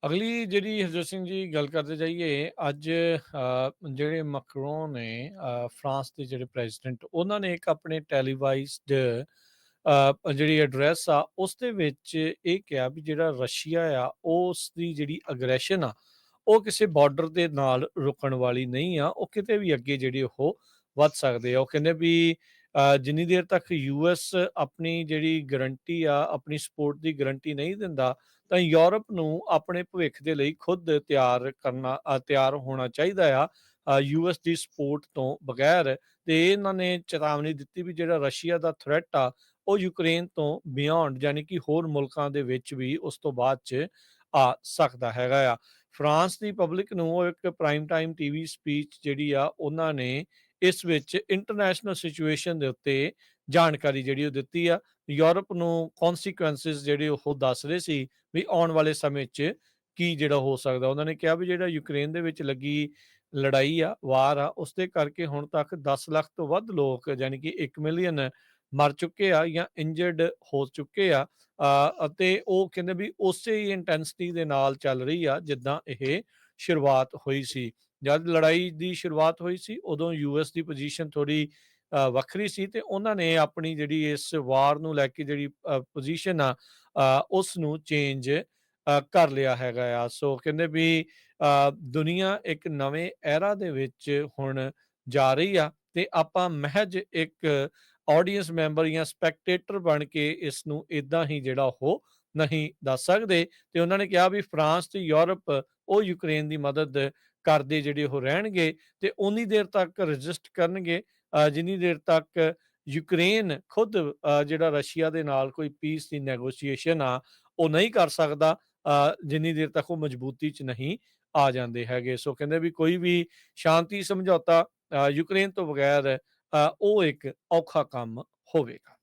ਅਗਲੀ ਜਿਹੜੀ ਹਰਜੋਤ ਸਿੰਘ ਜੀ ਗੱਲ ਕਰਦੇ ਜਾਈਏ ਅੱਜ ਜਿਹੜੇ ਮੈਕਰੋਨ ਨੇ ਫਰਾਂਸ ਦੇ ਜਿਹੜੇ ਪ੍ਰੈਜ਼ੀਡੈਂਟ ਉਹਨਾਂ ਨੇ ਇੱਕ ਆਪਣੇ ਟੈਲੀਵਾਈਜ਼ਡ ਜਿਹੜੀ ਐਡਰੈਸ ਆ ਉਸ ਦੇ ਵਿੱਚ ਇਹ ਕਿਹਾ ਵੀ ਜਿਹੜਾ ਰਸ਼ੀਆ ਆ ਉਸ ਦੀ ਜਿਹੜੀ ਅਗਰੈਸ਼ਨ ਆ ਉਹ ਕਿਸੇ ਬਾਰਡਰ ਦੇ ਨਾਲ ਰੁਕਣ ਵਾਲੀ ਨਹੀਂ ਆ ਉਹ ਕਿਤੇ ਵੀ ਅੱਗੇ ਜਿਹੜੀ ਉਹ ਵੱਧ ਸਕਦੇ ਆ ਉਹ ਕਹਿੰਦੇ ਵੀ ਜਿੰਨੀ ਦੇਰ ਤੱਕ ਯੂਐਸ ਆਪਣੀ ਜਿਹੜੀ ਗਰੰਟੀ ਆ ਆਪਣੀ ਸਪੋਰਟ ਦੀ ਗਰੰਟੀ ਨਹੀਂ ਦਿੰਦਾ ਤਾਂ ਯੂਰਪ ਨੂੰ ਆਪਣੇ ਭਵਿੱਖ ਦੇ ਲਈ ਖੁਦ ਤਿਆਰ ਹੋਣਾ ਚਾਹੀਦਾ ਆ ਯੂਐਸ ਦੀ ਸਪੋਰਟ ਤੋਂ ਬਗੈਰ। ਤੇ ਇਹਨਾਂ ਨੇ ਚੇਤਾਵਨੀ ਦਿੱਤੀ ਵੀ ਜਿਹੜਾ ਰਸ਼ੀਆ ਦਾ ਥ੍ਰੈਟ ਆ ਉਹ ਯੂਕਰੇਨ ਤੋਂ ਬਿਯੋਂਡ ਯਾਨੀ ਕਿ ਹੋਰ ਮੁਲਕਾਂ ਦੇ ਵਿੱਚ ਵੀ ਉਸ ਤੋਂ ਬਾਅਦ ਚ ਆ ਸਕਦਾ ਹੈਗਾ ਆ। ਫਰਾਂਸ ਦੀ ਪਬਲਿਕ ਨੂੰ ਉਹ ਇੱਕ ਪ੍ਰਾਈਮ ਟਾਈਮ ਟੀਵੀ ਸਪੀਚ ਜਿਹੜੀ ਆ ਉਹਨਾਂ ਨੇ ਇਸ ਵਿੱਚ ਇੰਟਰਨੈਸ਼ਨਲ ਸਿਚੁਏਸ਼ਨ ਦੇ ਉੱਤੇ ਜਾਣਕਾਰੀ ਜਿਹੜੀ ਉਹ ਦਿੱਤੀ ਆ। ਯੂਰਪ ਨੂੰ ਕੌਨਸੀਕੁਐਂਸਿਸ ਜਿਹੜੇ ਉਹ ਦੱਸ ਰਹੇ ਸੀ ਵੀ ਆਉਣ ਵਾਲੇ ਸਮੇਂ 'ਚ ਕੀ ਜਿਹੜਾ ਹੋ ਸਕਦਾ। ਉਹਨਾਂ ਨੇ ਕਿਹਾ ਵੀ ਜਿਹੜਾ ਯੂਕਰੇਨ ਦੇ ਵਿੱਚ ਲੱਗੀ ਲੜਾਈ ਆ, ਵਾਰ ਆ, ਉਸਦੇ ਕਰਕੇ ਹੁਣ ਤੱਕ 10 ਲੱਖ ਤੋਂ ਵੱਧ ਲੋਕ ਯਾਨੀ ਕਿ 1 ਮਿਲੀਅਨ ਮਰ ਚੁੱਕੇ ਆ ਜਾਂ ਇੰਜਰਡ ਹੋ ਚੁੱਕੇ ਆ। ਅਤੇ ਉਹ ਕਹਿੰਦੇ ਵੀ ਉਸੇ ਹੀ ਇੰਟੈਂਸਿਟੀ ਦੇ ਨਾਲ ਚੱਲ ਰਹੀ ਆ ਜਿੱਦਾਂ ਇਹ ਸ਼ੁਰੂਆਤ ਹੋਈ ਸੀ। ਜਦ ਲੜਾਈ ਦੀ ਸ਼ੁਰੂਆਤ ਹੋਈ ਸੀ ਉਦੋਂ ਯੂਐਸ ਦੀ ਪੋਜੀਸ਼ਨ ਥੋੜ੍ਹੀ ਵੱਖਰੀ ਸੀ ਤੇ ਉਹਨਾਂ ਨੇ ਆਪਣੀ ਜਿਹੜੀ ਇਸ ਵਾਰ ਨੂੰ ਲੈ ਕੇ ਜਿਹੜੀ ਪੋਜੀਸ਼ਨ ਆ ਉਸ ਨੂੰ ਚੇਂਜ ਕਰ ਲਿਆ ਹੈਗਾ ਆ। ਸੋ ਕਹਿੰਦੇ ਵੀ ਦੁਨੀਆ ਇੱਕ ਨਵੇਂ ਐਰਾ ਦੇ ਵਿੱਚ ਹੁਣ ਜਾ ਰਹੀ ਆ ਤੇ ਆਪਾਂ ਮਹਿਜ ਇੱਕ ਆਡੀਅנס ਮੈਂਬਰ ਜਾਂ ਸਪੈਕਟੇਟਰ ਬਣ ਕੇ ਇਸ ਨੂੰ ਇਦਾਂ ਹੀ ਜਿਹੜਾ ਉਹ ਨਹੀਂ ਦੱਸ ਸਕਦੇ। ਤੇ ਉਹਨਾਂ ਨੇ ਕਿਹਾ ਵੀ ਫਰਾਂਸ ਤੇ ਯੂਰਪ ਉਹ ਯੂਕਰੇਨ ਦੀ ਮਦਦ ਕਰਦੇ ਜਿਹੜੇ ਉਹ ਰਹਿਣਗੇ ਤੇ ਉਨੀ ਦੇਰ ਤੱਕ ਰਜਿਸਟ ਕਰਨਗੇ ਜਿੰਨੀ ਦੇਰ ਤੱਕ ਯੂਕਰੇਨ ਖੁਦ ਜਿਹੜਾ ਰਸ਼ੀਆ ਦੇ ਨਾਲ ਕੋਈ ਪੀਸ ਦੀ ਨੈਗੋਸ਼ੀਏਸ਼ਨ ਆ ਉਹ ਨਹੀਂ ਕਰ ਸਕਦਾ ਜਿੰਨੀ ਦੇਰ ਤੱਕ ਉਹ ਮਜ਼ਬੂਤੀ 'ਚ ਨਹੀਂ ਆ ਜਾਂਦੇ ਹੈਗੇ। ਸੋ ਕਹਿੰਦੇ ਵੀ ਕੋਈ ਵੀ ਸ਼ਾਂਤੀ ਸਮਝੌਤਾ ਯੂਕਰੇਨ ਤੋਂ ਬਗੈਰ ਉਹ ਇੱਕ ਔਖਾ ਕੰਮ ਹੋਵੇਗਾ।